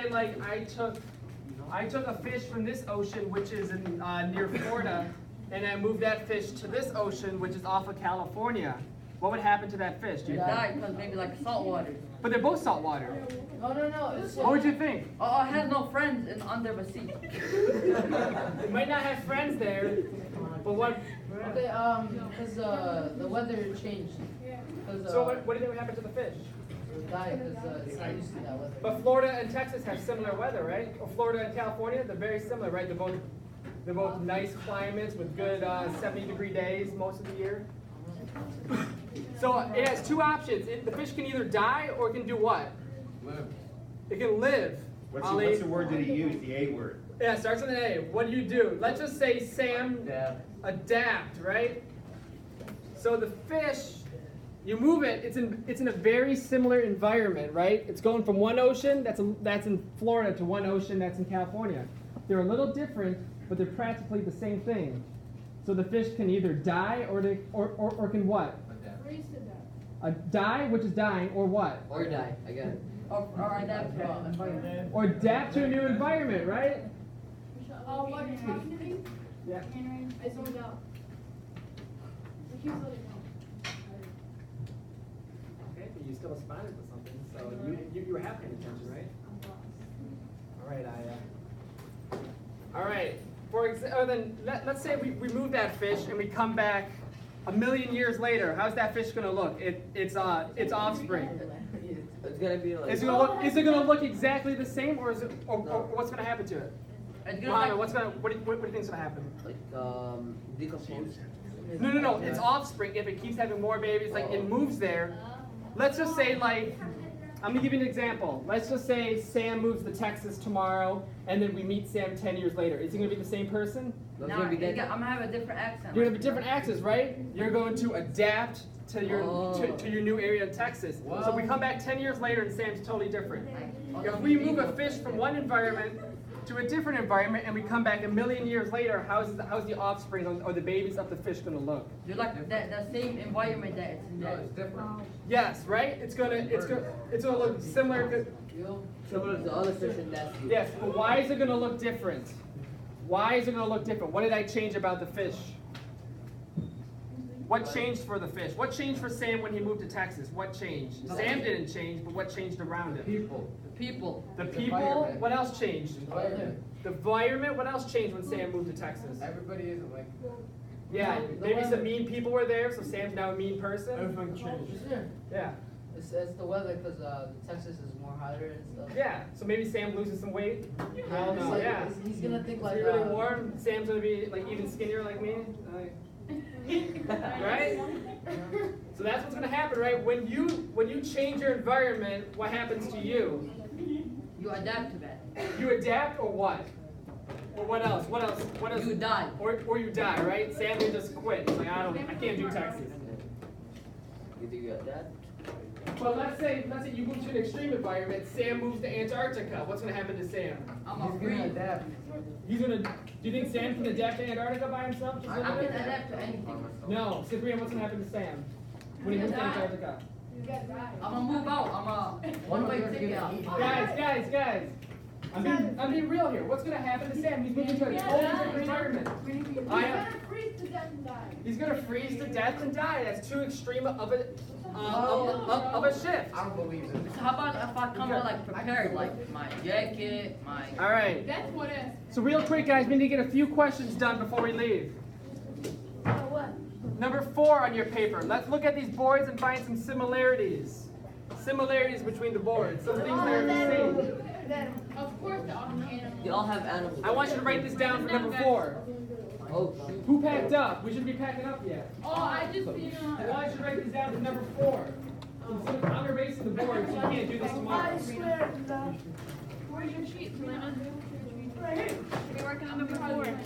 say like I took a fish from this ocean, which is in, near Florida, and I moved that fish to this ocean, which is off of California. What would happen to that fish? Do It you think? died because maybe like salt water. But they're both saltwater. No. What would you think? Oh, it has no friends under the sea. It might not have friends there, but what? Okay, because the weather changed. So what do you think would happen to the fish? It died because it's not used to that weather. But Florida and Texas have similar weather, right? Or Florida and California, they're very similar, right? They're both nice climates with good 70-degree days most of the year. So it has two options. The fish can either die or it can do what? Live. It can live. What's the word that he used? The A word. Yeah, it starts with an A. What do you do? Let's just say Sam adapt, right? So the fish, you move it. It's in a very similar environment, right? It's going from one ocean that's in Florida to one ocean that's in California. They're a little different, but they're practically the same thing. So the fish can either die or can what? Freeze to death. Die, which is dying, or what? Or die, again. Or adapt to the environment. Or adapt to a new environment, right? What you're talking to me? Yeah. I zoned out. We keep letting go. Okay, but you still responded to something, so you were half paying attention, right? All right, All right. Then let's say we move that fish and we come back 1,000,000 years later. How's that fish gonna look? Its offspring. It's gonna be like. Is it gonna look exactly the same, or what's gonna happen to it? It's Mohammed, gonna what do you think's gonna happen? Like decompose. No. Its offspring, if it keeps having more babies, like it moves there. Let's just say like, I'm gonna give you an example. Let's just say Sam moves to Texas tomorrow, and then we meet Sam 10 years later. Is he gonna be the same person? It's Nah, gonna be I'm dead. gonna have a different accent. You're gonna have different accents, right? You're going to adapt to your to your new area of Texas. So we come back 10 years later and Sam's totally different. If we move a fish from one environment to a different environment and we come back 1,000,000 years later, how's the offspring or the babies of the fish gonna look? You're like the same environment that it's in No, there. it's different. Yes, right? It's gonna look similar. Similar to the other fish in that sea. Yes, but why is it gonna look different? Why is it gonna look different? What did I change about the fish? What changed for the fish? What changed for Sam when he moved to Texas? What changed? Sam didn't change, but what changed around him? People. The people. The The people? environment. What else changed? Environment. The environment? What else changed when Sam moved to Texas? Everybody isn't like. Yeah, maybe some mean people were there, so Sam's now a mean person? Everything changed. Yeah. It's the weather because Texas is more hotter and stuff. Yeah, so maybe Sam loses some weight? Hell It's no, like- yeah. He's gonna think Is like it really warm? Sam's gonna be like even skinnier like me? Right? So that's what's gonna happen, right? When you change your environment, what happens to you? You adapt to that. You adapt or what? Or what else? What else? What else? You die. Or you die, right? Sam can just quit. He's like, I can't do Texas. You think you got that? Well, let's say you move to an extreme environment. Sam moves to Antarctica. What's gonna happen to Sam? I'm He's a gonna free. adapt. He's gonna. Do you think Sam can adapt to Antarctica by himself? Just I live can there? adapt to anything. No, Cyprian, what's gonna happen to Sam when he moves to Antarctica? You gotta die. I'm gonna move out. I'm a one-way ticket out. Guys. I'm being real here. What's gonna happen to Sam? He's moving to a totally different environment. You're I am- gonna freeze to death and die. He's gonna freeze to death and die. That's too extreme of a shift. I don't believe it. So how about if I come out like prepared, like my jacket, my. All right. That's what it is. So real quick, guys, we need to get a few questions done before we leave. What? Number 4 on your paper. Let's look at these boards and find some similarities. Similarities between the boards. Some things that are the same. Of course, the animal. They all have animals. I want you to write this down for number 4. Oh shoot. Who packed up? We shouldn't be packing up yet. Oh, I just didn't. I want you to write this down for number 4. I'm erasing the board, so you can't do this tomorrow. Where's your sheet, Selena? Right here. We're working on number 4.